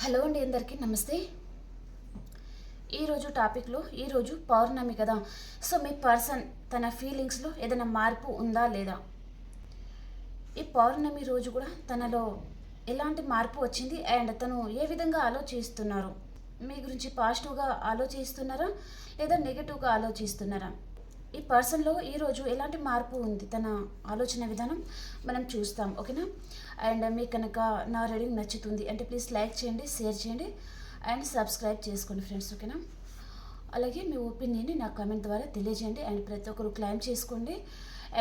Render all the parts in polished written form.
Hello అండి, అందరికీ నమస్తే. ఈరోజు టాపిక్లో ఈరోజు పౌర్ణమి కదా. సో మీ పర్సన్ తన ఫీలింగ్స్లో ఏదైనా మార్పు ఉందా లేదా, ఈ పౌర్ణమి రోజు కూడా తనలో ఎలాంటి మార్పు వచ్చింది అండ్ తను ఏ విధంగా ఆలోచిస్తున్నారు, మీ గురించి పాజిటివ్గా ఆలోచిస్తున్నారా లేదా నెగిటివ్గా ఆలోచిస్తున్నారా, ఈ పర్సన్లో ఈరోజు ఎలాంటి మార్పు ఉంది, తన ఆలోచన విధానం మనం చూస్తాం. ఓకేనా. అండ్ మీకు కనుక నా రీడింగ్ నచ్చుతుంది అంటే ప్లీజ్ లైక్ చేయండి, షేర్ చేయండి అండ్ సబ్స్క్రైబ్ చేసుకోండి ఫ్రెండ్స్. ఓకేనా. అలాగే మీ ఒపీనియన్ని నా కామెంట్ ద్వారా తెలియజేయండి అండ్ ప్రతి ఒక్కరు క్లైమ్ చేసుకోండి.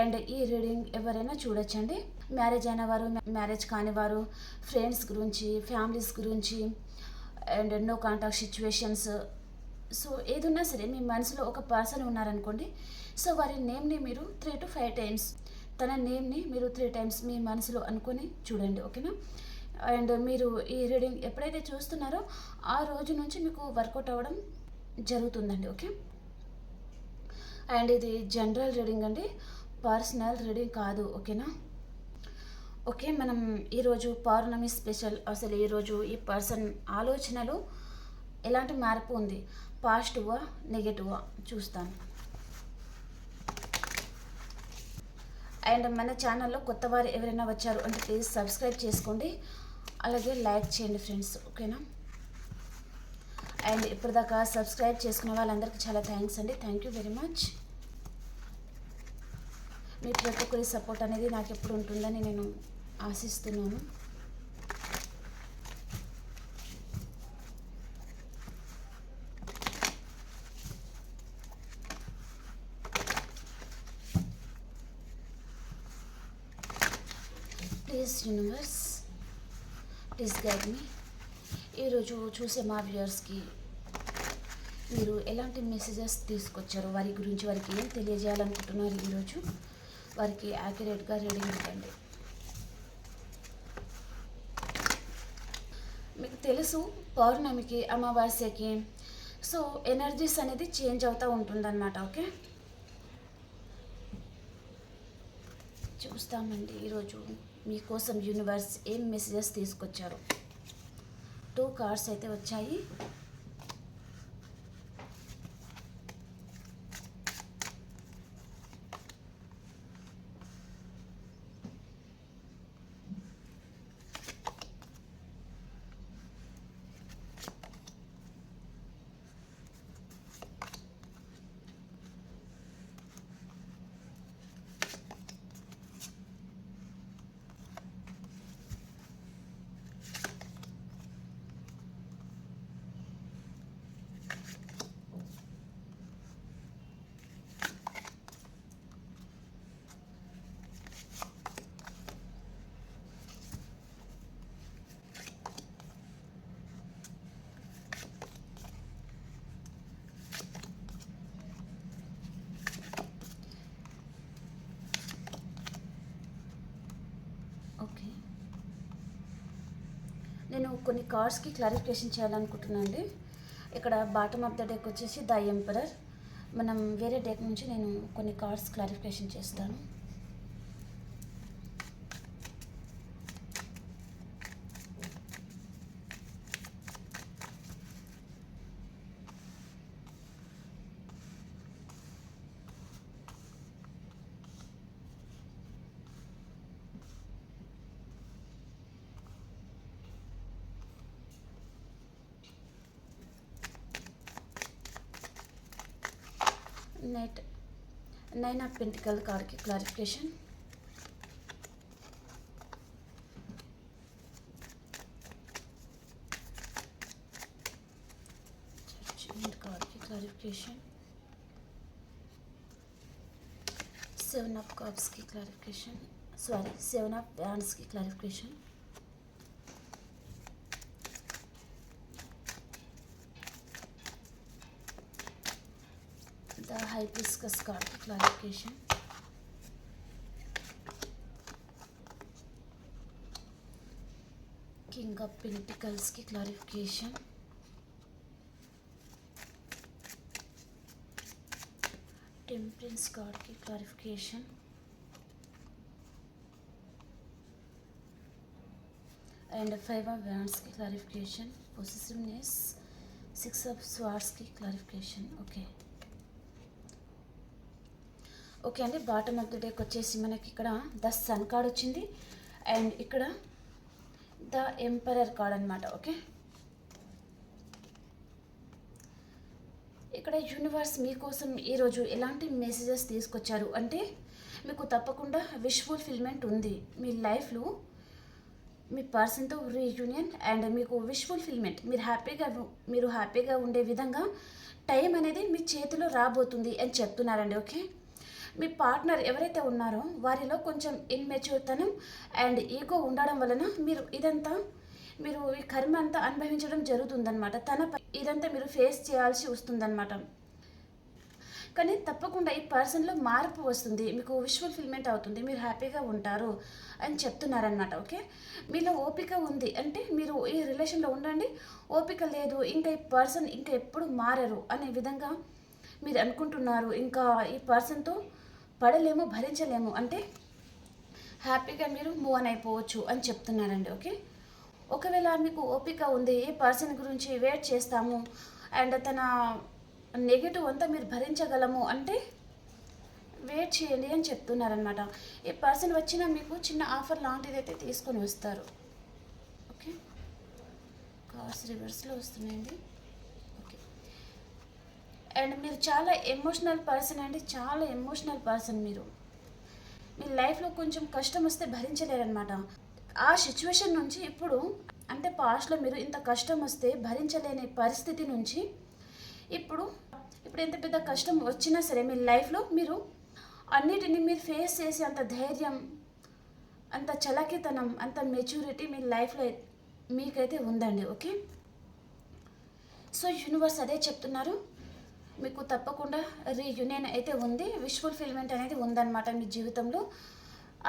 అండ్ ఈ రీడింగ్ ఎవరైనా చూడొచ్చండి, మ్యారేజ్ అయిన వారు, మ్యారేజ్ కాని వారు, ఫ్రెండ్స్ గురించి, ఫ్యామిలీస్ గురించి and no contact situations. So ఏదున్నా సరే మీ మనసులో ఒక పర్సన్ ఉన్నారనుకోండి, సో వారి నేమ్ని మీరు 3 to 5 టైమ్స్, తన నేమ్ని మీరు 3 టైమ్స్ మీ మనసులో అనుకొని చూడండి. ఓకేనా. అండ్ మీరు ఈ రీడింగ్ ఎప్పుడైతే చూస్తున్నారో ఆ రోజు నుంచి మీకు వర్కౌట్ అవ్వడం జరుగుతుందండి. ఓకే. అండ్ ఇది జనరల్ రీడింగ్ అండి, పర్సనల్ రీడింగ్ కాదు. ఓకేనా. ఓకే, మనం ఈరోజు పౌర్ణమి స్పెషల్. అసలు ఈరోజు ఈ పర్సన్ ఆలోచనలు ఎలాంటి మార్పు ఉంది, పాజిటివా నెగటివా చూస్తాను. అండ్ మన ఛానల్లో కొత్త వారు ఎవరైనా వచ్చారు అంటే ప్లీజ్ సబ్స్క్రైబ్ చేసుకోండి, అలాగే లైక్ చేయండి ఫ్రెండ్స్. ఓకేనా. అండ్ ఇప్పటిదాకా సబ్స్క్రైబ్ చేసుకున్న వాళ్ళందరికీ చాలా థ్యాంక్స్ అండి, థ్యాంక్ యూ వెరీ మచ్. మీ ప్రతి ఒక్కరి సపోర్ట్ అనేది నాకు ఎప్పుడు ఉంటుందని నేను ఆశిస్తున్నాను. ప్లీజ్ యూనివర్స్, ప్లీజ్ గైడ్ మీ. ఈరోజు చూసే మా వ్యూయర్స్కి మీరు ఎలాంటి మెసేజెస్ తీసుకొచ్చారు, వారి గురించి వారికి ఏం తెలియజేయాలనుకుంటున్నారు, ఈరోజు వారికి యాక్యురేట్గా రీడింగ్ ఇవ్వండి. మీకు తెలుసు పౌర్ణమికి, అమావాస్యకి సో ఎనర్జీస్ అనేది చేంజ్ అవుతూ ఉంటుందన్నమాట. ఓకే, చూస్తామండి ఈరోజు మీకోసం యూనివర్స్ ఏం మెసేజెస్ తీసుకొచ్చారు. 2 కార్డ్స్ అయితే వచ్చాయి. ఓకే, నేను కొన్ని కార్డ్స్కి క్లారిఫికేషన్ చేయాలనుకుంటున్నాను అండి. ఇక్కడ బాటమ్ ఆఫ్ ద డెక్ వచ్చేసి ద ఎంపరర్. మనం వేరే డెక్ నుంచి నేను కొన్ని కార్డ్స్ క్లారిఫికేషన్ చేస్తాను. నైన్ ఆఫ్ పెంటికల్ కార్డ్కి క్లారిఫికేషన్. జడ్జిమెంట్ కార్డ్కి క్లారిఫికేషన్. 7 ఆఫ్ కప్స్కి క్లారిఫికేషన్, సారీ 7 ఆఫ్ వ్యాండ్స్కి క్లారిఫికేషన్. ద హైబిస్కస్ కార్డ్కి క్లారిఫికేషన్. కింగ్ ఆఫ్ పెంటికల్స్కి క్లారిఫికేషన్. టెంపరెన్స్ కార్డ్కి క్లారిఫికేషన్. అండ్ 5 of Wands की క్లారిఫికేషన్, పొసెసివ్నెస్, 6 of Swords की క్లారిఫికేషన్. ఓకే అండి, బాటమ్ ఆఫ్ ది డేకి వచ్చేసి మనకి ఇక్కడ ద సన్ కార్డ్ వచ్చింది అండ్ ఇక్కడ ద ఎంపరర్ కార్డ్ అనమాట. ఓకే, ఇక్కడ యూనివర్స్ మీకోసం ఈరోజు ఎలాంటి మెసేజెస్ తీసుకొచ్చారు అంటే, మీకు తప్పకుండా విష్ ఫుల్ఫిల్మెంట్ ఉంది మీ లైఫ్లో. మీ పర్సన్తో రీయూనియన్ అండ్ మీకు విష్ ఫుల్ఫిల్మెంట్, మీరు హ్యాపీగా ఉండే విధంగా టైం అనేది మీ చేతిలో రాబోతుంది అని చెప్తున్నారండి. ఓకే, మీ పార్ట్నర్ ఎవరైతే ఉన్నారో వారిలో కొంచెం ఇన్మెచ్యూర్తనం అండ్ ఈగో ఉండడం వలన మీరు ఈ కర్మ అంతా అనుభవించడం జరుగుతుందన్నమాట. ఇదంతా మీరు ఫేస్ చేయాల్సి వస్తుందన్నమాట. కానీ తప్పకుండా ఈ పర్సన్లో మార్పు వస్తుంది, మీకు విష్ ఫుల్ఫిల్మెంట్ అవుతుంది, మీరు హ్యాపీగా ఉంటారు అని చెప్తున్నారనమాట. ఓకే, మీలో ఓపిక ఉంది అంటే మీరు ఈ రిలేషన్లో ఉండండి, ఓపిక లేదు ఇంకా ఈ పర్సన్ ఇంకా ఎప్పుడు మారరు అనే విధంగా మీరు అనుకుంటున్నారు. ఇంకా ఈ పర్సన్తో పడలేము, భరించలేము అంటే హ్యాపీగా మీరు మూవ్ ఆన్ అయిపోవచ్చు అని చెప్తున్నారండి. ఓకే, ఒకవేళ మీకు ఓపిక ఉంది, ఈ పర్సన్ గురించి వెయిట్ చేస్తాము అండ్ తన నెగిటివ్ అంతా మీరు భరించగలము అంటే వెయిట్ చేయండి అని చెప్తున్నారనమాట. ఈ పర్సన్ వచ్చినా మీకు చిన్న ఆఫర్ లాంటిది అయితే తీసుకొని వస్తారు. ఓకే, కార్డ్స్ రివర్స్లో వస్తున్నాయండి. ఓకే, అండ్ మీరు చాలా ఎమోషనల్ పర్సన్ అండి, చాలా ఎమోషనల్ పర్సన్. మీరు మీ లైఫ్లో కొంచెం కష్టం వస్తే భరించలేరనమాట. ఆ సిచ్యువేషన్ నుంచి ఇప్పుడు అంటే పాస్ట్లో మీరు ఇంత కష్టం వస్తే భరించలేని పరిస్థితి నుంచి ఇప్పుడు ఎంత పెద్ద కష్టం వచ్చినా సరే మీ లైఫ్లో మీరు అన్నిటినీ మీరు ఫేస్ చేసే అంత ధైర్యం, అంత చలాకితనం, అంత మెచ్యూరిటీ మీ లైఫ్లో మీకైతే ఉందండి. ఓకే, సో యూనివర్స్ అదే చెప్తున్నారు, మీకు తప్పకుండా రీయూనియన్ అయితే ఉంది, విష్ ఫుల్ఫిల్మెంట్ అనేది ఉందన్నమాట మీ జీవితంలో.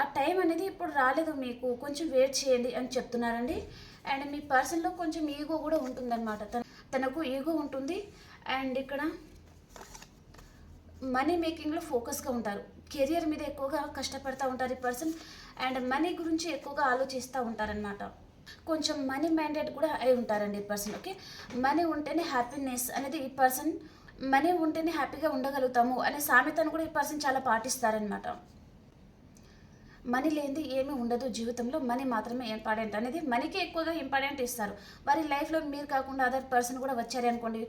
ఆ టైం అనేది ఇప్పుడు రాలేదు, మీకు కొంచెం వెయిట్ చేయండి అని చెప్తున్నారండి. అండ్ మీ పర్సన్లో కొంచెం ఈగో కూడా ఉంటుందన్నమాట, తనకు ఈగో ఉంటుంది అండ్ ఇక్కడ మనీ మేకింగ్లో ఫోకస్గా ఉంటారు, కెరియర్ మీద ఎక్కువగా కష్టపడుతూ ఉంటారు ఈ పర్సన్ అండ్ మనీ గురించి ఎక్కువగా ఆలోచిస్తూ ఉంటారనమాట. కొంచెం మనీ మైండెడ్ కూడా అయి ఉంటారండి ఈ పర్సన్. ఓకే, మనీ ఉంటేనే హ్యాపీనెస్ అనేది ఈ పర్సన్, మనీ ఉంటేనే హ్యాపీగా ఉండగలుగుతాము అనే సామెతను కూడా ఈ పర్సన్ చాలా పాటిస్తారనమాట. మనీ లేనిది ఏమీ ఉండదు జీవితంలో, మనీ మాత్రమే ఇంపార్టెంట్ అనేది, మనీకి ఎక్కువగా ఇంపార్టెంట్ ఇస్తారు. వారి లైఫ్లో మీరు కాకుండా అదర్ పర్సన్ కూడా వచ్చారు అనుకోండి,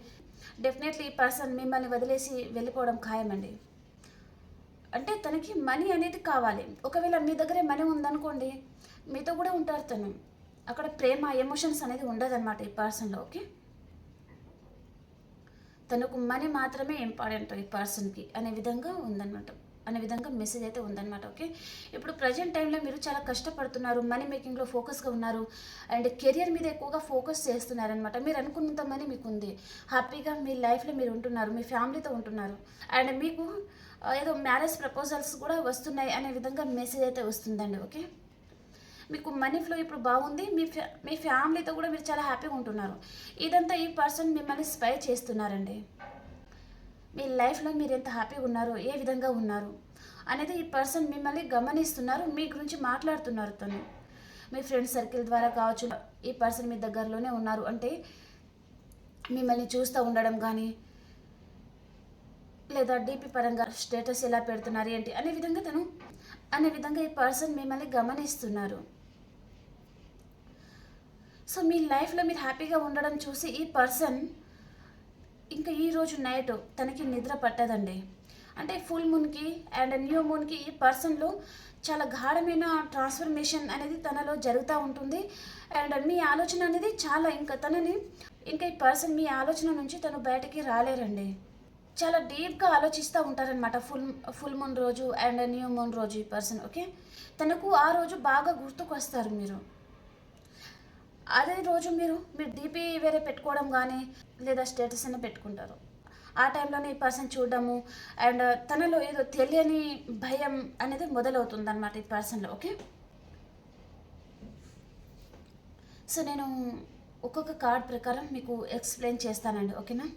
డెఫినెట్లీ ఈ పర్సన్ మిమ్మల్ని వదిలేసి వెళ్ళిపోవడం ఖాయమండి. అంటే తనకి మనీ అనేది కావాలి, ఒకవేళ మీ దగ్గరే మనీ ఉందనుకోండి మీతో కూడా ఉంటారు తను, అక్కడ ప్రేమ ఎమోషన్స్ అనేది ఉండదన్నమాట ఈ పర్సన్లో. ఓకే, తనకు మనీ మాత్రమే ఇంపార్టెంట్ ఈ పర్సన్కి అనే విధంగా ఉందన్నమాట, అనే విధంగా మెసేజ్ అయితే ఉందన్నమాట. ఓకే, ఇప్పుడు ప్రజెంట్ టైంలో మీరు చాలా కష్టపడుతున్నారు, మనీ మేకింగ్లో ఫోకస్గా ఉన్నారు అండ్ కెరియర్ మీద ఎక్కువగా ఫోకస్ చేస్తున్నారనమాట. మీరు అనుకున్నంత మనీ మీకు ఉంది, హ్యాపీగా మీ లైఫ్లో మీరు ఉంటున్నారు, మీ ఫ్యామిలీతో ఉంటున్నారు అండ్ మీకు ఏదో మ్యారేజ్ ప్రపోజల్స్ కూడా వస్తున్నాయి అనే విధంగా మెసేజ్ అయితే వస్తుందండి. ఓకే, మీకు మనీ ఫ్లో ఇప్పుడు బాగుంది, మీ ఫ్యామిలీతో కూడా మీరు చాలా హ్యాపీగా ఉంటున్నారు. ఇదంతా ఈ పర్సన్ మిమ్మల్ని స్పై చేస్తున్నారండి. మీ లైఫ్లో మీరు ఎంత హ్యాపీగా ఉన్నారో, ఏ విధంగా ఉన్నారు అనేది ఈ పర్సన్ మిమ్మల్ని గమనిస్తున్నారు, మీ గురించి మాట్లాడుతున్నారు. తను మీ ఫ్రెండ్ సర్కిల్ ద్వారా కావచ్చు, ఈ పర్సన్ మీ దగ్గరలోనే ఉన్నారు అంటే మిమ్మల్ని చూస్తూ ఉండడం కానీ లేదా డీపీ పరంగా స్టేటస్ ఎలా పెడుతున్నారు ఏంటి అనే విధంగా ఈ పర్సన్ మిమ్మల్ని గమనిస్తున్నారు. సో మీ లైఫ్లో మీరు హ్యాపీగా ఉండడం చూసి ఈ పర్సన్ ఇంకా ఈరోజు నైట్ తనకి నిద్ర పట్టదండి. అంటే ఫుల్ మూన్కి అండ్ న్యూ మూన్కి ఈ పర్సన్లో చాలా గాఢమైన ట్రాన్స్ఫర్మేషన్ అనేది తనలో జరుగుతూ ఉంటుంది అండ్ మీ ఆలోచన అనేది చాలా ఇంకా ఈ పర్సన్ మీ ఆలోచన నుంచి తను బయటికి రాలేరండి. చాలా డీప్గా ఆలోచిస్తూ ఉంటారనమాట ఫుల్ మూన్ రోజు అండ్ న్యూ మూన్ రోజు ఈ పర్సన్. ఓకే, తనకు ఆ రోజు బాగా గుర్తుకు వస్తారు మీరు. అదే రోజు మీరు డీపీ వేరే పెట్టుకోవడం కానీ లేదా స్టేటస్ అని పెట్టుకుంటారు, ఆ టైంలోనే ఈ పర్సన్ చూడడము అండ్ తనలో ఏదో తెలియని భయం అనేది మొదలవుతుంది అన్నమాట ఈ పర్సన్లో. ఓకే, సో నేను ఒక్కొక్క కార్డ్ ప్రకారం మీకు ఎక్స్ప్లెయిన్ చేస్తానండి. ఓకేనా,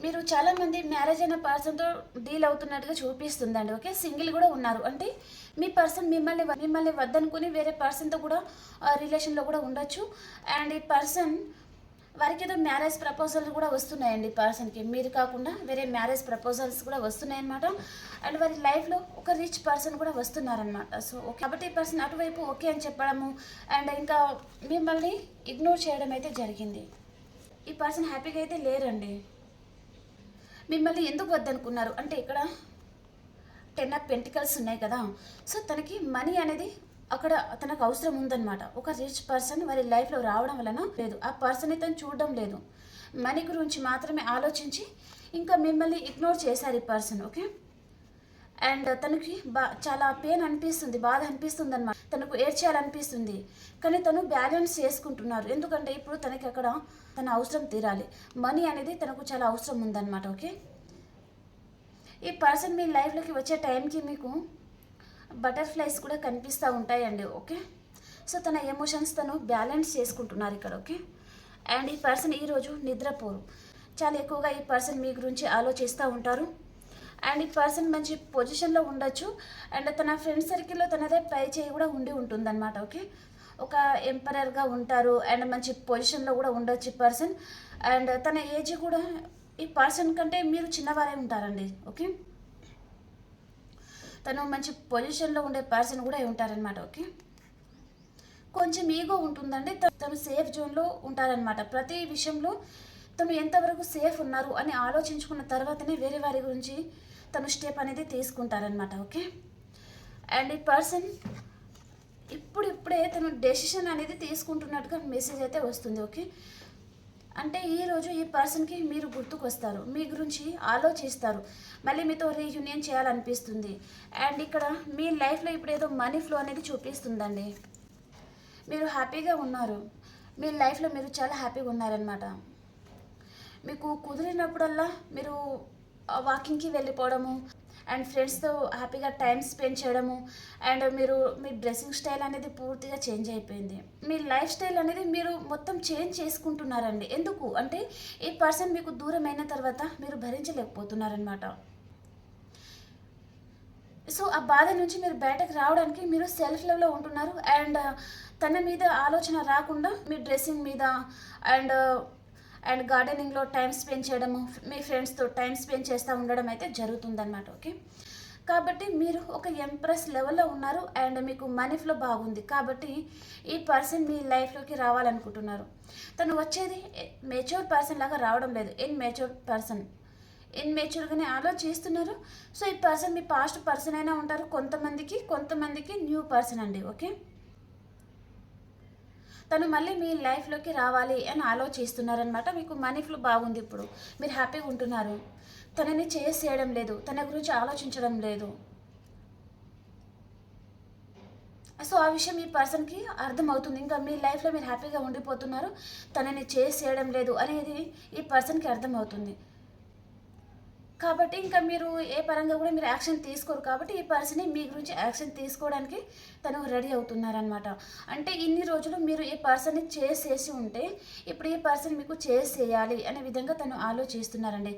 మీరు చాలామంది మ్యారేజ్ అయిన పర్సన్తో డీల్ అవుతున్నట్టుగా చూపిస్తుందండి. ఓకే, సింగిల్ కూడా ఉన్నారు అంటే మీ పర్సన్ మిమ్మల్ని వద్దనుకుని వేరే పర్సన్తో కూడా రిలేషన్లో కూడా ఉండొచ్చు. అండ్ ఈ పర్సన్ వారికి ఏదో మ్యారేజ్ ప్రపోజల్ కూడా వస్తున్నాయండి. పర్సన్కి మీరు కాకుండా వేరే మ్యారేజ్ ప్రపోజల్స్ కూడా వస్తున్నాయన్నమాట. అండ్ వారి లైఫ్లో ఒక రిచ్ పర్సన్ కూడా వస్తున్నారనమాట. సో ఓకే, కాబట్టి ఈ పర్సన్ అటువైపు ఓకే అని చెప్పడము అండ్ ఇంకా మిమ్మల్ని ఇగ్నోర్ చేయడం అయితే జరిగింది. ఈ పర్సన్ హ్యాపీగా అయితే లేరండి. మిమ్మల్ని ఎందుకు వద్దనుకున్నారు అంటే ఇక్కడ 10 ఆఫ్ పెంటికల్స్ ఉన్నాయి కదా. సో తనకి మనీ అనేది అక్కడ తనకు అవసరం ఉందన్నమాట. ఒక రిచ్ పర్సన్ వారి లైఫ్లో రావడం వలన లేదు, ఆ పర్సన్ని తను చూడడం లేదు, మనీ గురించి మాత్రమే ఆలోచించి ఇంకా మిమ్మల్ని ఇగ్నోర్ చేశారు ఈ పర్సన్. ఓకే, అండ్ తనకి చాలా పెయిన్ అనిపిస్తుంది, బాధ అనిపిస్తుంది అనమాట. తనకు ఏడ్చేయాలనిపిస్తుంది, కానీ తను బ్యాలెన్స్ చేసుకుంటున్నారు. ఎందుకంటే ఇప్పుడు తనకి అక్కడ తన అవసరం తీరాలి, మనీ అనేది తనకు చాలా అవసరం ఉందన్నమాట. ఓకే, ఈ పర్సన్ మీ లైఫ్లోకి వచ్చే టైంకి మీకు బటర్ఫ్లైస్ కూడా కనిపిస్తూ ఉంటాయండి. ఓకే, సో తన ఎమోషన్స్ తను బ్యాలెన్స్ చేసుకుంటున్నారు ఇక్కడ. ఓకే, అండ్ ఈ పర్సన్ ఈరోజు నిద్రపోరు, చాలా ఎక్కువగా ఈ పర్సన్ మీ గురించి ఆలోచిస్తూ ఉంటారు. అండ్ ఈ పర్సన్ మంచి పొజిషన్లో ఉండొచ్చు అండ్ తన ఫ్రెండ్ సర్కిల్లో తనదే పై చేయి కూడా ఉంటుందన్నమాట. ఓకే, ఒక ఎంపరర్గా ఉంటారు అండ్ మంచి పొజిషన్లో కూడా ఉండొచ్చు ఈ పర్సన్. అండ్ తన ఏజ్ కూడా ఈ పర్సన్ కంటే మీరు చిన్నవారే ఉంటారండి. ఓకే, తను మంచి పొజిషన్లో ఉండే పర్సన్ కూడా ఉంటారనమాట. ఓకే, కొంచెం ఈగో ఉంటుందండి, తను సేఫ్ జోన్లో ఉంటారనమాట. ప్రతి విషయంలో తను ఎంతవరకు సేఫ్ ఉన్నారు అని ఆలోచించుకున్న తర్వాతనే వేరే వారి గురించి తను స్టెప్ అనేది తీసుకుంటారనమాట. ఓకే, అండ్ ఈ పర్సన్ ఇప్పుడే తను డెసిషన్ అనేది తీసుకుంటున్నట్టుగా మెసేజ్ అయితే వస్తుంది. ఓకే, అంటే ఈరోజు ఈ పర్సన్కి మీరు గుర్తుకు వస్తారు, మీ గురించి ఆలోచిస్తారు, మళ్ళీ మీతో రీయూనియన్ చేయాలనిపిస్తుంది. అండ్ ఇక్కడ మీ లైఫ్లో ఇప్పుడు ఏదో మనీ ఫ్లో అనేది చూపిస్తుందండి. మీరు హ్యాపీగా ఉన్నారు, మీ లైఫ్లో మీరు చాలా హ్యాపీగా ఉన్నారనమాట. మీకు కుదిరినప్పుడల్లా మీరు వాకింగ్కి వెళ్ళిపోవడము అండ్ ఫ్రెండ్స్తో హ్యాపీగా టైం స్పెండ్ చేయడము అండ్ మీ డ్రెస్సింగ్ స్టైల్ అనేది పూర్తిగా చేంజ్ అయిపోయింది. మీ లైఫ్ స్టైల్ అనేది మీరు మొత్తం చేంజ్ చేసుకుంటున్నారండి. ఎందుకు అంటే ఈ పర్సన్ మీకు దూరం అయిన తర్వాత మీరు భరించలేకపోతున్నారనమాట. సో ఆ బాధ నుంచి మీరు బయటకు రావడానికి మీరు సెల్ఫ్ లవ్లో ఉంటున్నారు. అండ్ తన మీద ఆలోచన రాకుండా మీ డ్రెస్సింగ్ మీద అండ్ అండ్ గార్డెనింగ్లో టైం స్పెండ్ చేయడము, మీ ఫ్రెండ్స్తో టైం స్పెండ్ చేస్తూ ఉండడం అయితే జరుగుతుందన్నమాట. ఓకే, కాబట్టి మీరు ఒక ఎంప్రెస్ లెవెల్లో ఉన్నారు అండ్ మీకు మనీ ఫ్లో బాగుంది. కాబట్టి ఈ పర్సన్ మీ లైఫ్లోకి రావాలనుకుంటున్నారు. తను వచ్చేది మెచ్యూర్ పర్సన్ లాగా రావడం లేదు, ఇన్మెచ్యూర్గానే ఆలోచిస్తున్నారు. సో ఈ పర్సన్ మీ పాస్ట్ పర్సన్ అయినా ఉంటారు, కొంతమందికి న్యూ పర్సన్ అండి. ఓకే, తను మళ్ళీ మీ లైఫ్లోకి రావాలి అని ఆలోచిస్తున్నారనమాట. మీకు మనీ ఫ్లో బాగుంది, ఇప్పుడు మీరు హ్యాపీగా ఉంటున్నారు, తనని చేయడం లేదు, తన గురించి ఆలోచించడం లేదు. సో ఆ విషయం ఈ పర్సన్కి అర్థమవుతుంది. ఇంకా మీ లైఫ్లో మీరు హ్యాపీగా ఉండిపోతున్నారు, తనని చేయడం లేదు అనేది ఈ పర్సన్కి అర్థమవుతుంది. కాబట్టి ఇంకా మీరు ఏ పరంగా కూడా మీరు యాక్షన్ తీసుకోరు. కాబట్టి ఈ పర్సన్ మీ గురించి యాక్షన్ తీసుకోవడానికి తను రెడీ అవుతున్నారనమాట. అంటే ఇన్ని రోజులు మీరు ఈ పర్సన్ని చేసి ఉంటే ఇప్పుడు ఈ పర్సన్ మీకు చేయాలి అనే విధంగా తను ఆలోచిస్తున్నారండి.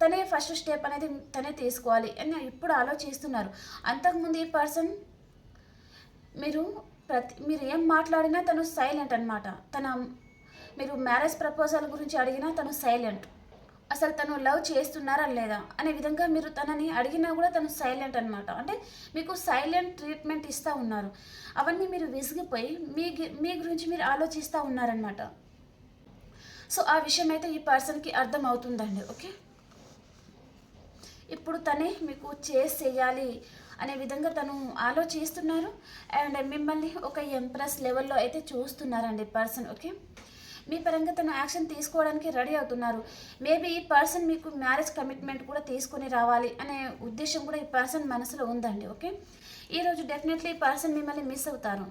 తనే ఫస్ట్ స్టెప్ అనేది తనే తీసుకోవాలి అని ఇప్పుడు ఆలోచిస్తున్నారు. అంతకుముందు ఈ పర్సన్ మీరు ఏం మాట్లాడినా తను సైలెంట్ అనమాట. మీరు మ్యారేజ్ ప్రపోజల్ గురించి అడిగినా తను సైలెంట్. అసలు తను లవ్ చేస్తున్నారా లేదా అనే విధంగా మీరు తనని అడిగినా కూడా తను సైలెంట్ అనమాట. అంటే మీకు సైలెంట్ ట్రీట్మెంట్ ఇస్తూ ఉన్నారు. అవన్నీ మీరు విసిగిపోయి మీ గురించి మీరు ఆలోచిస్తూ ఉన్నారనమాట. సో ఆ విషయం అయితే ఈ పర్సన్కి అర్థం అవుతుందండి. ఓకే, ఇప్పుడు తనే మీకు చేయాలి అనే విధంగా తను ఆలోచిస్తున్నారు అండ్ మిమ్మల్ని ఒక ఎంప్రెస్ లెవెల్లో అయితే చూస్తున్నారండి పర్సన్. ఓకే, మీ పరంగా తను యాక్షన్ తీసుకోవడానికి రెడీ అవుతున్నారు. మేబీ ఈ పర్సన్ మీకు మ్యారేజ్ కమిట్మెంట్ కూడా తీసుకొని రావాలి అనే ఉద్దేశం కూడా ఈ పర్సన్ మనసులో ఉందండి. ఓకే, ఈరోజు డెఫినెట్లీ ఈ పర్సన్ మిమ్మల్ని మిస్ అవుతారు,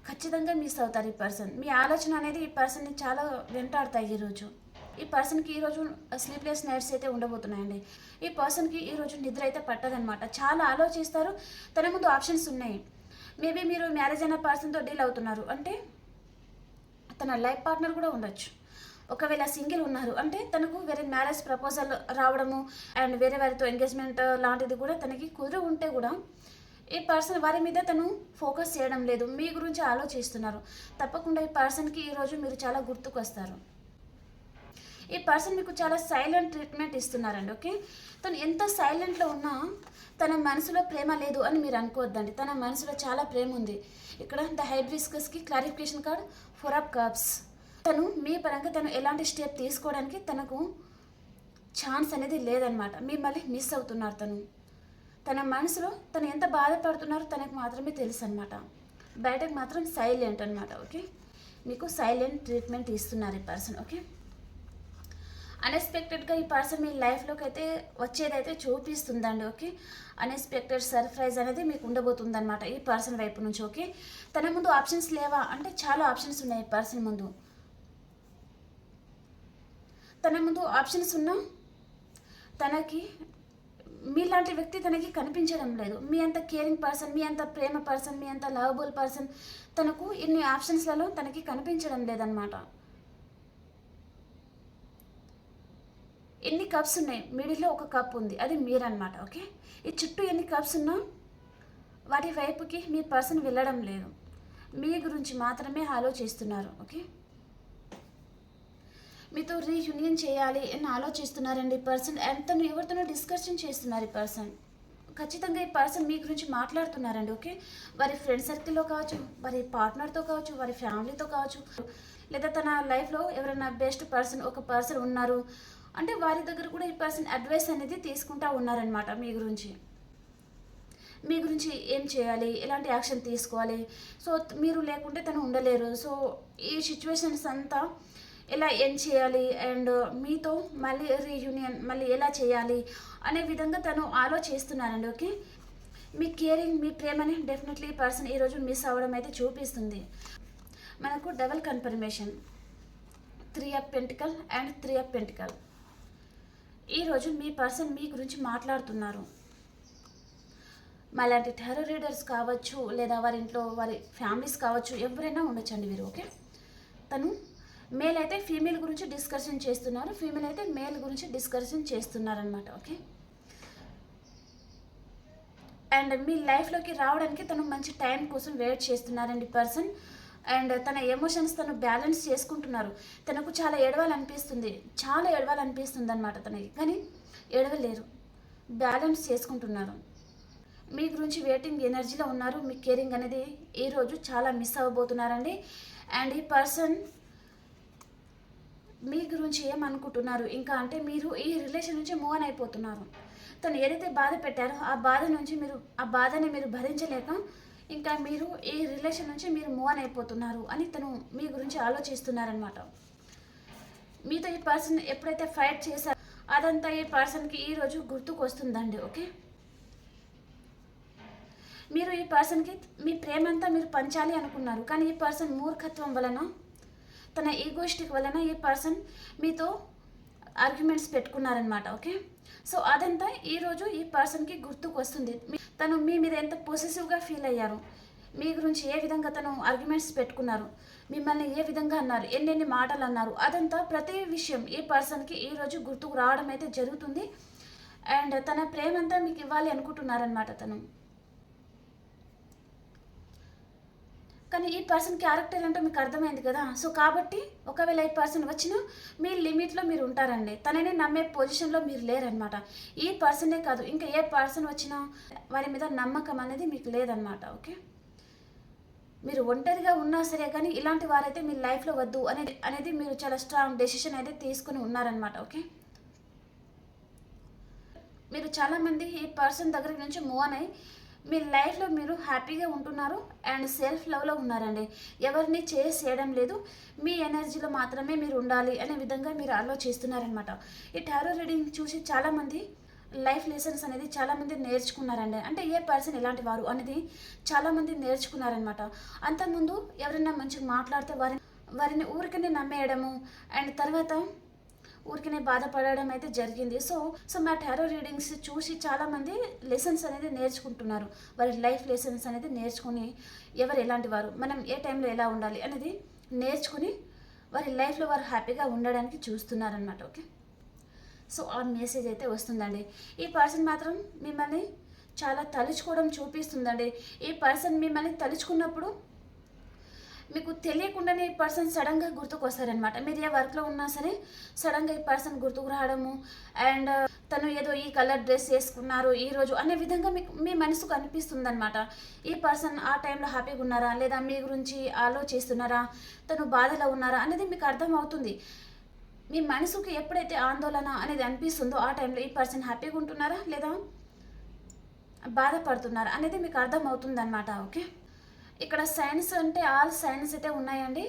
ఖచ్చితంగా మిస్ అవుతారు ఈ పర్సన్. మీ ఆలోచన అనేది ఈ పర్సన్ని చాలా వెంటాడతాయి. ఈ పర్సన్కి ఈరోజు స్లీప్లెస్ నైట్స్ అయితే ఉండబోతున్నాయండి. ఈ పర్సన్కి ఈరోజు నిద్ర అయితే పట్టదనమాట, చాలా ఆలోచిస్తారు. తన ముందు ఆప్షన్స్ ఉన్నాయి. మేబీ మీరు మ్యారేజ్ అయిన పర్సన్తో డీల్ అవుతున్నారు అంటే తన లైఫ్ పార్ట్నర్ కూడా ఉండొచ్చు. ఒకవేళ సింగిల్ ఉన్నారు అంటే తనకు వేరే మ్యారేజ్ ప్రపోజల్ రావడము అండ్ వేరే వారితో ఎంగేజ్మెంట్ లాంటిది కూడా తనకి కుదిరి ఉంటే కూడా ఈ పర్సన్ వారి మీద తను ఫోకస్ చేయడం లేదు, మీ గురించి ఆలోచిస్తున్నారు. తప్పకుండా ఈ పర్సన్కి ఈరోజు మీరు చాలా గుర్తుకు వస్తారు. ఈ పర్సన్ మీకు చాలా సైలెంట్ ట్రీట్మెంట్ ఇస్తున్నారండి. ఓకే, తను ఎంత సైలెంట్లో ఉన్నా తన మనసులో ప్రేమ లేదు అని మీరు అనుకోవద్దండి. తన మనసులో చాలా ప్రేమ ఉంది. ఇక్కడ ద హైబ్రిస్కస్కి క్లారిఫికేషన్ కార్డ్ 4 ఆఫ్ కప్స్. తను మీ పరంగా తను ఎలాంటి స్టెప్ తీసుకోవడానికి తనకు ఛాన్స్ అనేది లేదనమాట. మిమ్మల్ని మిస్ అవుతున్నారు. తన మనసులో తను ఎంత బాధపడుతున్నారో తనకు మాత్రమే తెలుసు అనమాట. బయటకు మాత్రం సైలెంట్ అనమాట. ఓకే, మీకు సైలెంట్ ట్రీట్మెంట్ ఇస్తున్నారు ఈ పర్సన్. ఓకే, అన్ఎక్స్పెక్టెడ్గా ఈ పర్సన్ మీ లైఫ్లోకి అయితే వచ్చేదైతే చూపిస్తుందండి. ఓకే, అన్ఎక్స్పెక్టెడ్ సర్ప్రైజ్ అనేది మీకు ఉండబోతుంది అనమాట ఈ పర్సన్ వైపు నుంచి. ఓకే, తన ముందు ఆప్షన్స్ లేవా అంటే చాలా ఆప్షన్స్ ఉన్నాయి ఈ పర్సన్ ముందు. తన ముందు ఆప్షన్స్ ఉన్నా తనకి మీలాంటి వ్యక్తి తనకి కనిపించడం లేదు. మీ అంత కేరింగ్ పర్సన్, మీ అంత ప్రేమ పర్సన్, మీ అంత లవబుల్ పర్సన్ తనకు ఇన్ని ఆప్షన్స్లలో తనకి కనిపించడం లేదనమాట. ఎన్ని కప్స్ ఉన్నాయి, మిడిల్లో ఒక కప్ ఉంది, అది మీరనమాట. ఓకే, ఈ చుట్టూ ఎన్ని కప్స్ ఉన్నా వాటి వైపుకి మీ పర్సన్ వెళ్ళడం లేదు, మీ గురించి మాత్రమే ఆలోచిస్తున్నారు. ఓకే, మీతో రీయూనియన్ చేయాలి అని ఆలోచిస్తున్నారండి ఈ పర్సన్. అండ్ తను ఎవరితోనో డిస్కషన్ చేస్తున్నారు ఈ పర్సన్. ఖచ్చితంగా ఈ పర్సన్ మీ గురించి మాట్లాడుతున్నారండి. ఓకే, వారి ఫ్రెండ్ సర్కిల్లో కావచ్చు, వారి పార్ట్నర్తో కావచ్చు, వారి ఫ్యామిలీతో కావచ్చు, లేదా తన లైఫ్లో ఎవరైనా బెస్ట్ పర్సన్ ఒక పర్సన్ ఉన్నారు అంటే వారి దగ్గర కూడా ఈ పర్సన్ అడ్వైస్ అనేది తీసుకుంటా ఉన్నారనమాట మీ గురించి ఏం చేయాలి, ఎలాంటి యాక్షన్ తీసుకోవాలి. సో మీరు లేకుంటే తను ఉండలేరు. సో ఈ సిచ్యువేషన్స్ అంతా ఎలా ఏం చేయాలి అండ్ మీతో మళ్ళీ రీయూనియన్ మళ్ళీ ఎలా చేయాలి అనే విధంగా తను ఆలోచిస్తున్నారండి. ఓకే, మీ కేరింగ్, మీ ప్రేమని డెఫినెట్లీ ఈ పర్సన్ ఈరోజు మిస్ అవ్వడం అయితే చూపిస్తుంది. మనకు double confirmation 3 of pentacle and 3 of pentacle. ఈరోజు మీ పర్సన్ మీ గురించి మాట్లాడుతున్నారు. మాలాంటి టారో రీడర్స్ కావచ్చు, లేదా వారి ఇంట్లో వారి ఫ్యామిలీస్ కావచ్చు, ఎవరైనా ఉండొచ్చండి వీరు. ఓకే, తను మేల్ అయితే ఫీమేల్ గురించి డిస్కషన్ చేస్తున్నారు, ఫీమేల్ అయితే మేల్ గురించి డిస్కషన్ చేస్తున్నారనమాట. ఓకే, అండ్ మీ లైఫ్లోకి రావడానికి తను మంచి టైం కోసం వెయిట్ చేస్తున్నారండి పర్సన్. అండ్ తన ఎమోషన్స్ తను బ్యాలెన్స్ చేసుకుంటున్నారు. తనకు చాలా ఏడవాలనిపిస్తుంది అనమాట తనకి, కానీ ఏడవలేరు, బ్యాలెన్స్ చేసుకుంటున్నారు. మీ గురించి వెయిటింగ్ ఎనర్జీలో ఉన్నారు. మీ కేరింగ్ అనేది ఈరోజు చాలా మిస్ అవ్వబోతున్నారండి. అండ్ ఈ పర్సన్ మీ గురించి ఏమనుకుంటున్నారు ఇంకా అంటే మీరు ఈ రిలేషన్ నుంచి మూవ్ ఆన్ అయిపోతున్నారు. తను ఏదైతే బాధ పెట్టారో ఆ బాధని మీరు భరించలేక ఇంకా మీరు ఈ రిలేషన్ నుంచి మీరు మూవ్ ఆన్ అయిపోతున్నారు అని తను మీ గురించి ఆలోచిస్తున్నారనమాట. మీతో ఈ పర్సన్ ఎప్పుడైతే ఫైట్ చేశారో అదంతా ఈ పర్సన్కి ఈరోజు గుర్తుకు వస్తుందండి. ఓకే, మీరు ఈ పర్సన్కి మీ ప్రేమ అంతా మీరు పంచాలి అనుకున్నారు, కానీ ఈ పర్సన్ మూర్ఖత్వం వలన, తన ఈగోయిస్టిక్ వలన ఈ పర్సన్ మీతో ఆర్గ్యుమెంట్స్ పెట్టుకున్నారనమాట. ఓకే, సో అదంతా ఈరోజు ఈ పర్సన్కి గుర్తుకు వస్తుంది. తను మీ మీద ఎంత పొసెసివ్గా ఫీల్ అయ్యారు, మీ గురించి ఏ విధంగా తను ఆర్గ్యుమెంట్స్ పెట్టుకున్నారు, మిమ్మల్ని ఏ విధంగా అన్నారు, ఎన్నెన్ని మాటలు అన్నారు, అదంతా ప్రతి విషయం ఈ పర్సన్కి ఈరోజు గుర్తుకు రావడం అయితే జరుగుతుంది. అండ్ తన ప్రేమ అంతా మీకు ఇవ్వాలి అనుకుంటున్నారనమాట తను. కానీ ఈ పర్సన్ క్యారెక్టర్ ఏంటో మీకు అర్థమైంది కదా. సో కాబట్టి ఒకవేళ ఈ పర్సన్ వచ్చినా మీ లిమిట్లో మీరు ఉంటారండి. తనని నమ్మే పొజిషన్లో మీరు లేరనమాట. ఈ పర్సనే కాదు ఇంకా ఏ పర్సన్ వచ్చినా వారి మీద నమ్మకం అనేది మీకు లేదనమాట. ఓకే, మీరు ఒంటరిగా ఉన్నా సరే కానీ ఇలాంటి వారైతే మీ లైఫ్లో వద్దు అనేది మీరు చాలా స్ట్రాంగ్ డెసిషన్ అయితే తీసుకుని ఉన్నారనమాట. ఓకే, మీరు చాలామంది ఈ పర్సన్ దగ్గర నుంచి మూవ్ అయి మీ లైఫ్లో మీరు హ్యాపీగా ఉంటున్నారు అండ్ సెల్ఫ్ లవ్లో ఉన్నారండి. ఎవరిని చేయడం లేదు, మీ ఎనర్జీలో మాత్రమే మీరు ఉండాలి అనే విధంగా మీరు ఆలోచిస్తున్నారనమాట. ఈ టారో రీడింగ్ చూసి చాలామంది లైఫ్ లెసన్స్ అనేది చాలామంది నేర్చుకున్నారండి. అంటే ఏ పర్సన్ ఎలాంటి వారు అనేది చాలామంది నేర్చుకున్నారనమాట. అంతకుముందు ఎవరైనా మంచిగా మాట్లాడితే వారిని ఊరికనే నమ్మేయడము అండ్ తర్వాత ఊరికనే బాధపడడం అయితే జరిగింది. సో మా టారో రీడింగ్స్ చూసి చాలామంది లెసన్స్ అనేది నేర్చుకుంటున్నారు. వారి లైఫ్ లెసన్స్ అనేది నేర్చుకుని ఎవరు ఎలాంటి వారు, మనం ఏ టైంలో ఎలా ఉండాలి అనేది నేర్చుకుని వారి లైఫ్లో వారు హ్యాపీగా ఉండడానికి చూస్తున్నారనమాట. ఓకే, సో ఆ మెసేజ్ అయితే వస్తుందండి. ఈ పర్సన్ మాత్రం మిమ్మల్ని చాలా తలుచుకోవడం చూపిస్తుందండి. ఈ పర్సన్ మిమ్మల్ని తలుచుకున్నప్పుడు మీకు తెలియకుండానే ఈ పర్సన్ సడన్గా గుర్తుకు వస్తారనమాట. మీరు ఏ వర్క్లో ఉన్నా సరే సడన్గా ఈ పర్సన్ గుర్తుకు రావడము, అండ్ తను ఏదో ఈ కలర్ డ్రెస్ వేసుకున్నారు ఈరోజు అనే విధంగా మీకు మీ మనసుకు అనిపిస్తుంది అనమాట. ఈ పర్సన్ ఆ టైంలో హ్యాపీగా ఉన్నారా, లేదా మీ గురించి ఆలోచిస్తున్నారా, తను బాధలో ఉన్నారా అనేది మీకు అర్థమవుతుంది. మీ మనసుకి ఎప్పుడైతే ఆందోళన అనేది అనిపిస్తుందో ఆ టైంలో ఈ పర్సన్ హ్యాపీగా ఉంటున్నారా లేదా బాధపడుతున్నారా అనేది మీకు అర్థమవుతుంది అనమాట. ఓకే, ఇక్కడ సైన్స్ అంటే ఆల్ సైన్స్ అయితే ఉన్నాయండి.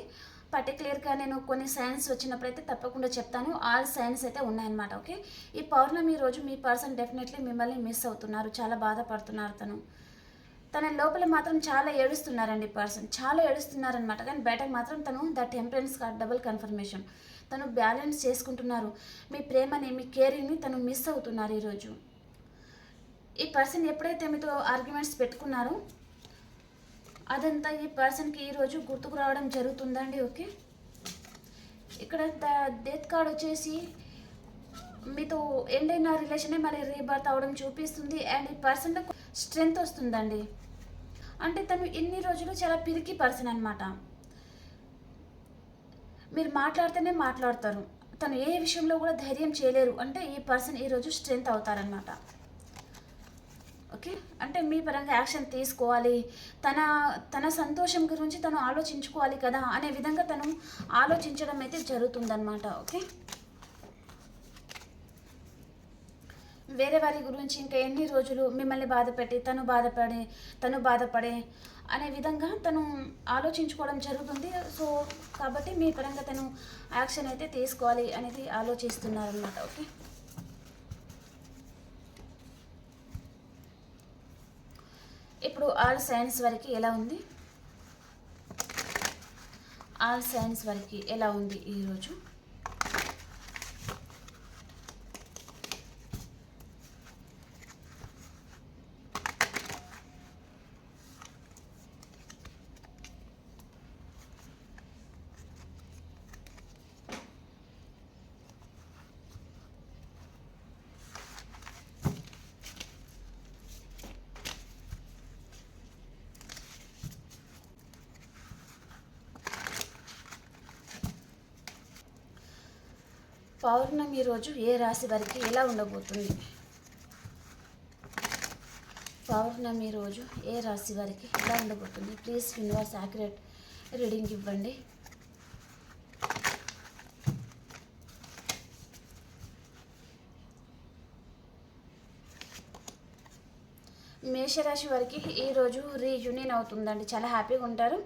పర్టికులర్గా నేను కొన్ని సైన్స్ వచ్చినప్పుడైతే తప్పకుండా చెప్తాను. ఆల్ సైన్స్ అయితే ఉన్నాయన్నమాట. ఓకే, ఈ పౌర్ణమి రోజు మీ పర్సన్ డెఫినెట్లీ మిమ్మల్ని మిస్ అవుతున్నారు, చాలా బాధపడుతున్నారు. తన లోపల మాత్రం చాలా ఏడుస్తున్నారండి. పర్సన్ చాలా ఏడుస్తున్నారనమాట. కానీ బయటకు మాత్రం తను the temperance card double confirmation, తను బ్యాలెన్స్ చేసుకుంటున్నారు. మీ ప్రేమని, మీ కేరింగ్ని తను మిస్ అవుతున్నారు ఈరోజు. ఈ పర్సన్ ఎప్పుడైతే మీతో ఆర్గ్యుమెంట్స్ పెట్టుకున్నారో అదంతా ఈ పర్సన్కి ఈరోజు గుర్తుకు రావడం జరుగుతుందండి. ఓకే, ఇక్కడ డెత్ కార్డ్ వచ్చేసి మీతో ఎండ్ అయిన రిలేషనే మళ్ళీ రీబర్త్ అవ్వడం చూపిస్తుంది. అండ్ ఈ పర్సన్లో స్ట్రెంగ్త్ వస్తుందండి. అంటే తను ఇన్ని రోజులు చాలా పిరికి పర్సన్ అనమాట. మీరు మాట్లాడితేనే మాట్లాడతారు, తను ఏ విషయంలో కూడా ధైర్యం చేయలేరు. అంటే ఈ పర్సన్ ఈరోజు స్ట్రెంగ్త్ అవుతారనమాట. ఓకే, అంటే మీ పరంగా యాక్షన్ తీసుకోవాలి, తన సంతోషం గురించి తను ఆలోచించుకోవాలి కదా అనే విధంగా తను ఆలోచించడం అయితే జరుగుతుందన్నమాట. ఓకే, వేరే వారి గురించి ఇంకా ఎన్ని రోజులు మిమ్మల్ని బాధపెట్టి తను బాధపడే అనే విధంగా తను ఆలోచించుకోవడం జరుగుతుంది. సో కాబట్టి మీ పరంగా తను యాక్షన్ అయితే తీసుకోవాలి అనేది ఆలోచిస్తున్నారనమాట. ఓకే, ఇప్పుడు ఆల్ సైన్స్ వరకు ఎలా ఉంది, ఆల్ సైన్స్ వరకు ఎలా ఉంది ఈరోజు? పౌర్ణమి రోజు ఏ రాశి వారికి ఎలా ఉండబోతుంది? పౌర్ణమి రోజు ఏ రాశి వారికి ఎలా ఉండబోతుంది? ప్లీజ్ యూనివర్స్ యాక్యురేట్ రీడింగ్ ఇవ్వండి. మేషరాశి వారికి ఈరోజు రీయూనియన్ అవుతుందండి, చాలా హ్యాపీగా ఉంటారు.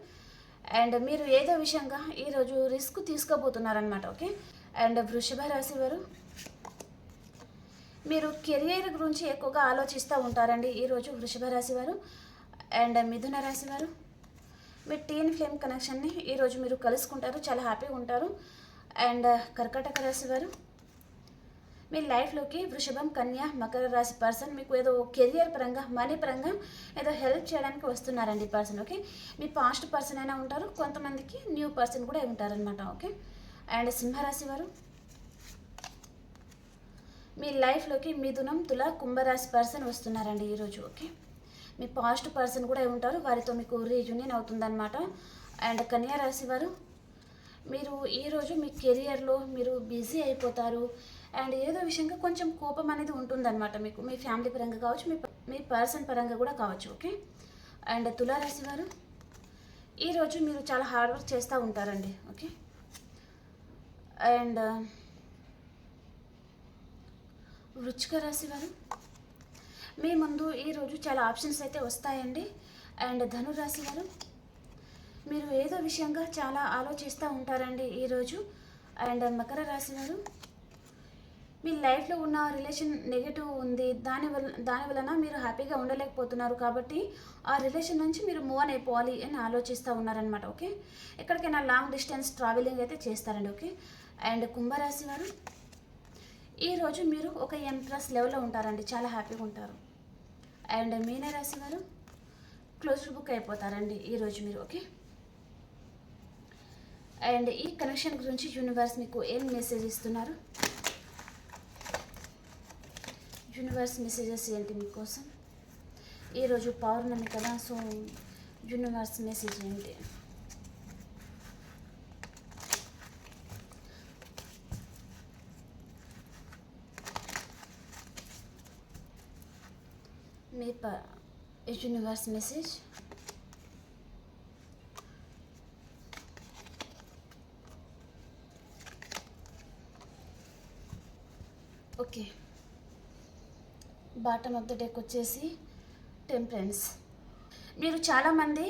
అండ్ మీరు ఏదో విషయంగా ఈరోజు రిస్క్ తీసుకోబోతున్నారనమాట. ఓకే, అండ్ వృషభ రాశి వారు మీరు కెరియర్ గురించి ఎక్కువగా ఆలోచిస్తూ ఉంటారండి ఈరోజు వృషభ రాశి వారు. అండ్ మిథున రాశి వారు మీ టీన్ ఫ్లేమ్ కనెక్షన్ని ఈరోజు మీరు కలుసుకుంటారు, చాలా హ్యాపీగా ఉంటారు. అండ్ కర్కాటక రాశి వారు మీ లైఫ్లోకి వృషభం, కన్య, మకర రాశి పర్సన్ మీకు ఏదో కెరియర్ పరంగా, మనీ పరంగా ఏదో హెల్ప్ చేయడానికి వస్తున్నారండి పర్సన్. ఓకే, మీ పాస్ట్ పర్సన్ అయినా ఉంటారు, కొంతమందికి న్యూ పర్సన్ కూడా ఉంటారనమాట. ఓకే, అండ్ సింహరాశి వారు మీ లైఫ్లోకి మిథునం, తుల, కుంభరాశి పర్సన్ వస్తున్నారండి ఈరోజు. ఓకే, మీ పాస్ట్ పర్సన్ కూడా ఉంటారు, వారితో మీకు రీయూనియన్ అవుతుందన్నమాట. అండ్ కన్యా రాశి వారు మీరు ఈరోజు మీ కెరియర్లో మీరు బిజీ అయిపోతారు. అండ్ ఏదో విషయంగా కొంచెం కోపం అనేది ఉంటుందన్నమాట మీకు, మీ ఫ్యామిలీ పరంగా కావచ్చు, మీ పర్సన్ పరంగా కూడా కావచ్చు. ఓకే, అండ్ తులారాశి వారు ఈరోజు మీరు చాలా హార్డ్ వర్క్ చేస్తూ ఉంటారండి. ఓకే, అండ్ వృశ్చిక రాశి వారు మీ ముందు ఈరోజు చాలా ఆప్షన్స్ అయితే వస్తాయండి. అండ్ ధనురాశి వారు మీరు ఏదో విషయంగా చాలా ఆలోచిస్తూ ఉంటారండి ఈరోజు. అండ్ మకర రాశి వారు మీ లైఫ్లో ఉన్న రిలేషన్ నెగిటివ్ ఉంది, దాని వలన మీరు హ్యాపీగా ఉండలేకపోతున్నారు, కాబట్టి ఆ రిలేషన్ నుంచి మీరు మూవ్ ఆన్ అయిపోవాలి అని ఆలోచిస్తూ ఉన్నారనమాట. ఓకే, ఎక్కడికైనా లాంగ్ డిస్టెన్స్ ట్రావెలింగ్ అయితే చేస్తారండి. ఓకే, అండ్ కుంభరాశి వారు ఈరోజు మీరు ఒక ఎంప్రెస్ లెవెల్లో ఉంటారండి, చాలా హ్యాపీగా ఉంటారు. అండ్ మీనరాశి వారు క్లోజ్డ్ బుక్ అయిపోతారండి ఈరోజు మీరు. ఓకే, అండ్ ఈ కనెక్షన్ గురించి యూనివర్స్ మీకు ఏం మెసేజ్ ఇస్తున్నారు? యూనివర్స్ మెసేజెస్ ఏంటి మీకోసం? ఈరోజు పౌర్ణమి కదా, సో యూనివర్స్ మెసేజ్ ఏంటి? మీ universe message. Okay, bottom of the deck వచ్చేసి టెంపరెన్స్. మీరు చాలామంది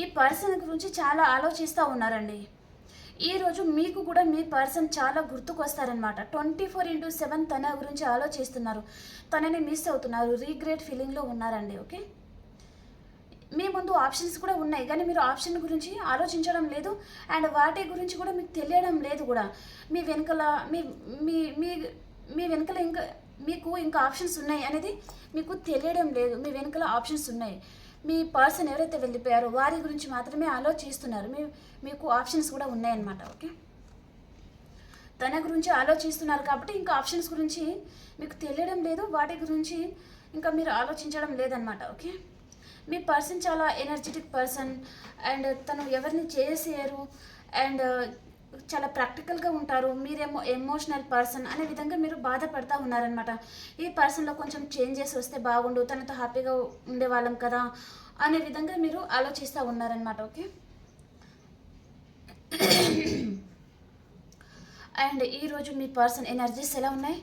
ఈ పర్సన్ గురించి చాలా ఆలోచిస్తూ ఉన్నారండి. ఈరోజు మీకు కూడా మీ పర్సన్ చాలా గుర్తుకొస్తారనమాట. 24/7 తన గురించి ఆలోచిస్తున్నారు, తనని మిస్ అవుతున్నారు, రీగ్రెట్ ఫీలింగ్లో ఉన్నారండి. ఓకే, మీ ముందు ఆప్షన్స్ కూడా ఉన్నాయి, కానీ మీరు ఆప్షన్ గురించి ఆలోచించడం లేదు, అండ్ వాటి గురించి కూడా మీకు తెలియడం లేదు కూడా. మీ వెనకల మీ మీ మీ మీ వెనకల మీకు ఇంకా ఆప్షన్స్ ఉన్నాయి అనేది మీకు తెలియడం లేదు. మీ వెనకల ఆప్షన్స్ ఉన్నాయి. మీ పర్సన్ ఎవరైతే వెళ్ళిపోయారో వారి గురించి మాత్రమే ఆలోచిస్తున్నారు. మీకు ఆప్షన్స్ కూడా ఉన్నాయన్నమాట. ఓకే, తన గురించి ఆలోచిస్తున్నారు కాబట్టి ఇంకా ఆప్షన్స్ గురించి మీకు తెలియడం లేదు, వాటి గురించి ఇంకా మీరు ఆలోచించడం లేదన్నమాట. ఓకే, మీ పర్సన్ చాలా ఎనర్జెటిక్ పర్సన్, అండ్ తను ఎవరిని చేసేయరు, అండ్ చాలా ప్రాక్టికల్గా ఉంటారు. మీరేమో ఎమోషనల్ పర్సన్ అనే విధంగా మీరు బాధపడతా ఉన్నారనమాట. ఈ పర్సన్లో కొంచెం చేంజెస్ వస్తే బాగుండు, తనతో హ్యాపీగా ఉండేవాళ్ళం కదా అనే విధంగా మీరు ఆలోచిస్తూ ఉన్నారనమాట. ఓకే, అండ్ ఈరోజు మీ పర్సన్ ఎనర్జీస్ ఎలా ఉన్నాయి?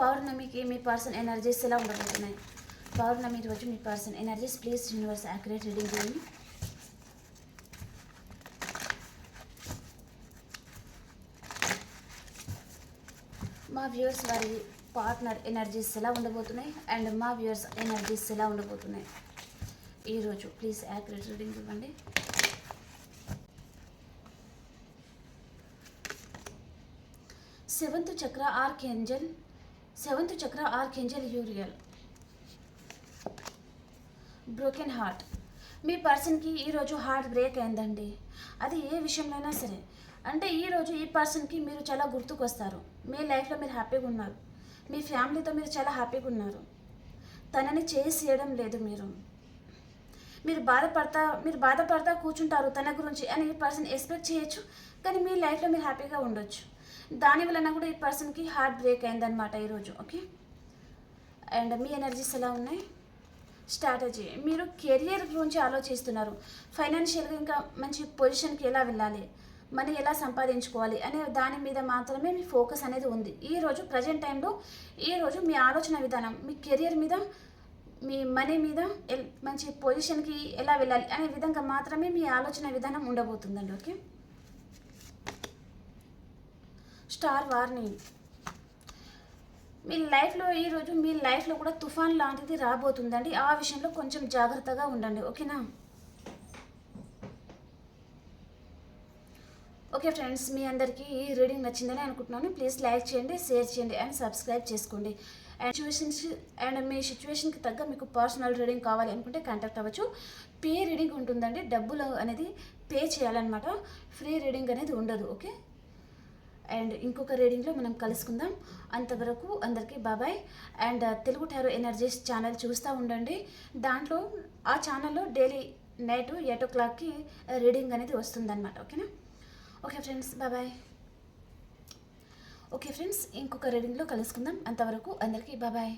పౌర్ణమికి మీ పర్సన్ ఎనర్జీస్ ఎలా ఉండబోతున్నాయి? పౌర్ణమి రోజు మీ person energies, please universe accurate reading చేయండి. మా వ్యూవర్స్ వారి పార్ట్నర్ ఎనర్జీస్ ఎలా ఉండబోతున్నాయి, అండ్ మా వ్యూవర్స్ ఎనర్జీస్ ఎలా ఉండబోతున్నాయి ఈరోజు? ప్లీజ్ యాక్యురేట్ రీడింగ్ ఇవ్వండి. Seventh chakra archangel Uriel. Broken heart. మీ పర్సన్కి ఈరోజు హార్ట్ బ్రేక్ అయిందండి. అది ఏ విషయంలోనైనా సరే. అంటే ఈరోజు ఈ పర్సన్కి మీరు చాలా గుర్తుకొస్తారు. మీ లైఫ్లో మీరు హ్యాపీగా ఉన్నారు, మీ ఫ్యామిలీతో మీరు చాలా హ్యాపీగా ఉన్నారు, తనని చేసేయడం లేదు. మీరు బాధపడతా కూర్చుంటారు తన గురించి అని ఈ పర్సన్ ఎక్స్పెక్ట్ చేయొచ్చు, కానీ మీ లైఫ్లో మీరు హ్యాపీగా ఉండొచ్చు. దాని వలన కూడా ఈ పర్సన్కి హార్ట్ బ్రేక్ అయిందనమాట ఈరోజు. ఓకే, అండ్ మీ ఎనర్జీస్ ఎలా ఉన్నాయి? స్ట్రాటజీ. మీరు కెరియర్ గురించి ఆలోచిస్తున్నారు, ఫైనాన్షియల్గా ఇంకా మంచి పొజిషన్కి ఎలా వెళ్ళాలి, మనీ ఎలా సంపాదించుకోవాలి అనే దాని మీద మాత్రమే మీ ఫోకస్ అనేది ఉంది ఈరోజు. ప్రజెంట్ టైంలో ఈరోజు మీ ఆలోచన విధానం మీ కెరియర్ మీద, మీ మనీ మీద, మంచి పొజిషన్కి ఎలా వెళ్ళాలి అనే విధంగా మాత్రమే మీ ఆలోచన విధానం ఉండబోతుందండి. Okay, star warning. మీ లైఫ్లో ఈరోజు మీ లైఫ్లో కూడా తుఫాన్ లాంటిది రాబోతుందండి. ఆ విషయంలో కొంచెం జాగ్రత్తగా ఉండండి. ఓకేనా? ఓకే ఫ్రెండ్స్, మీ అందరికీ ఈ రీడింగ్ నచ్చిందని అనుకుంటున్నాను. ప్లీజ్ లైక్ చేయండి, షేర్ చేయండి అండ్ సబ్స్క్రైబ్ చేసుకోండి. అండ్ మీ సిచ్యువేషన్కి తగ్గ మీకు పర్సనల్ రీడింగ్ కావాలి అనుకుంటే కాంటాక్ట్ అవ్వచ్చు. పే రీడింగ్ ఉంటుందండి, డబ్బులు అనేది పే చేయాలన్నమాట, ఫ్రీ రీడింగ్ అనేది ఉండదు. ఓకే, అండ్ ఇంకొక రీడింగ్లో మనం కలుసుకుందాం. అంతవరకు అందరికీ బాబాయ్. And Telugu tarot energies channel చూస్తూ ఉండండి. దాంట్లో ఆ ఛానల్లో డైలీ నైట్ 8 o'clockకి రీడింగ్ అనేది వస్తుందన్నమాట. ఓకేనా? ఓకే ఫ్రెండ్స్, బాబాయ్. ఓకే ఫ్రెండ్స్, ఇంకొక రీడింగ్లో కలుసుకుందాం. అంతవరకు అందరికీ బాబాయ్.